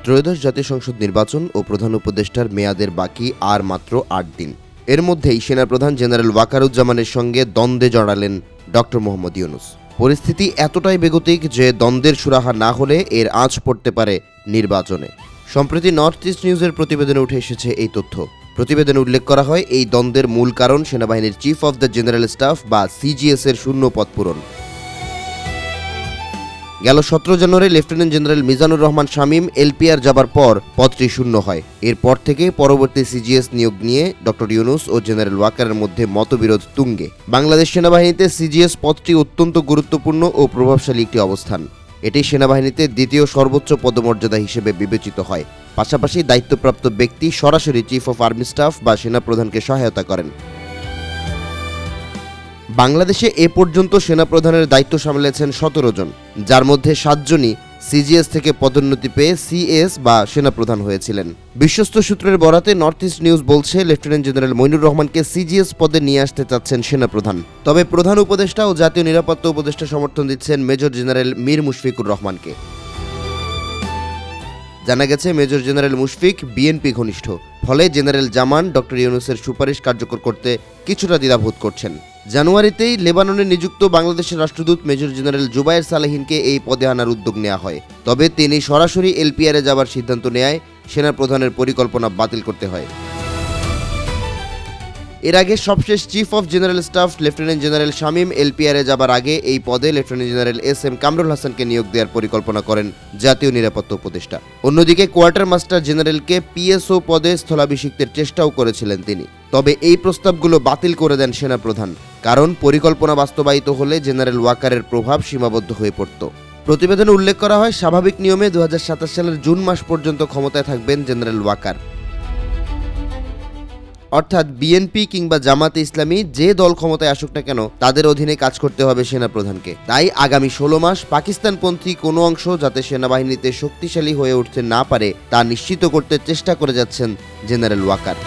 ত্রয়োদশ জাতীয় সংসদ নির্বাচন ও প্রধান উপদেষ্টার মেয়াদের বাকি আর মাত্র ৮ দিন। এর মধ্যেই সেনাপ্রধান জেনারেল ওয়াকারুজ্জামানের সঙ্গে দ্বন্দ্বে জড়ালেন ডক্টর মোহাম্মদ ইউনূস। পরিস্থিতি এতটাই বেগতিক যে দ্বন্দ্বের সুরাহা না হলে এর আঁচ পড়তে পারে নির্বাচনে। সম্প্রতি নর্থ ইস্ট নিউজের প্রতিবেদনে উঠে এসেছে এই তথ্য। প্রতিবেদনে উল্লেখ করা হয়, এই দ্বন্দ্বের মূল কারণ সেনাবাহিনীর chief of the general staff বা সিজিএস এর শূন্য পদ পূরণ। গেল 17 জানুয়ারি lieutenant general Mizanur Rahman Shamim LPR যাবার পর পদটি শূন্য হয়। এরপর থেকে পরবর্তী সিজিএস নিয়োগ নিয়ে ডক্টর ইউনূস ও জেনারেল ওয়াকারের মধ্যে মতবিরোধ তুঙ্গে। বাংলাদেশ সেনাবাহিনীতে সিজিএস পদটি অত্যন্ত গুরুত্বপূর্ণ ও প্রভাবশালী একটি অবস্থান। এটি সেনাবাহিনীতে দ্বিতীয় সর্বোচ্চ পদমর্যাদা হিসেবে বিবেচিত হয়। পাশাপাশি দায়িত্বপ্রাপ্ত ব্যক্তি সরাসরি চিফ অফ আর্মি স্টাফ বা সেনাপ্রধানকে সহায়তা করেন। বাংলাদেশে এ পর্যন্ত সেনাপ্রধানের দায়িত্ব সামলেছেন 17 জন, যার মধ্যে 7 জনই সিজিএস থেকে পদোন্নতি পেয়ে সিএস বা সেনাপ্রধান হয়েছিলেন। বিশ্বস্ত সূত্রের বরাতে নর্থ ইস্ট নিউজ বলছে, লেফটেন্যান্ট জেনারেল মইনুর রহমানকে সিজিএস পদে নিয়ে আসতে চাচ্ছেন সেনাপ্রধান। তবে প্রধান উপদেষ্টা ও জাতীয় নিরাপত্তা উপদেষ্টা সমর্থন দিচ্ছেন মেজর জেনারেল মীর মুশফিকুর রহমানকে। জানা গেছে, মেজর জেনারেল মুশফিক বিএনপি ঘনিষ্ঠ, ফলে জেনারেল জামান ডক্টর ইউনূসের সুপারিশ কার্যকর করতে কিছুটা দ্বিধাবোধ করছেন। জানুয়ারিতেই লেবাননে নিযুক্ত বাংলাদেশের রাষ্ট্রদূত মেজর জেনারেল জুবায়ের সালেহিনকে এই পদে আনার উদ্যোগ নেওয়া হয়। তবে তিনি সরাসরি এলপিআরে যাবার সিদ্ধান্ত নেয় সেনাপ্রধানের পরিকল্পনা বাতিল করতে হয়। এর আগে সবশেষ chief of general staff lieutenant general Shamim এলপিআরে যাবার আগে এই পদে লেফটেন্যান্ট জেনারেল এস.এম. কামরুল হাসানকে নিয়োগ দেওয়ার পরিকল্পনা করেন জাতীয় নিরাপত্তা উপদেষ্টা। অন্যদিকে কোয়ার্টার মাস্টার জেনারেলকে পিএসও পদে স্থলাভিষিক্তের চেষ্টাও করেছিলেন তিনি। তবে এই প্রস্তাবগুলো বাতিল করে দেন সেনাপ্রধান, কারণ পরিকল্পনা বাস্তবায়িত হলে জেনারেল ওয়াকারের প্রভাব সীমাবদ্ধ হয়ে পড়ত। প্রতিবেদনে উল্লেখ করা হয়, স্বাভাবিক নিয়মে 2027 সালের জুন মাস পর্যন্ত ক্ষমতায় থাকবেন জেনারেল ওয়াকার। অর্থাৎ বিএনপি কিংবা জামাতে ইসলামী যে দল ক্ষমতায় আসুক না কেন, তাদের অধীনে কাজ করতে হবে সেনাপ্রধানকে। তাই আগামী 16 মাস পাকিস্তানপন্থী কোনো অংশ যাতে সেনাবাহিনীতে শক্তিশালী হয়ে উঠতে না পারে তা নিশ্চিত করতে চেষ্টা করে যাচ্ছেন জেনারেল ওয়াকার।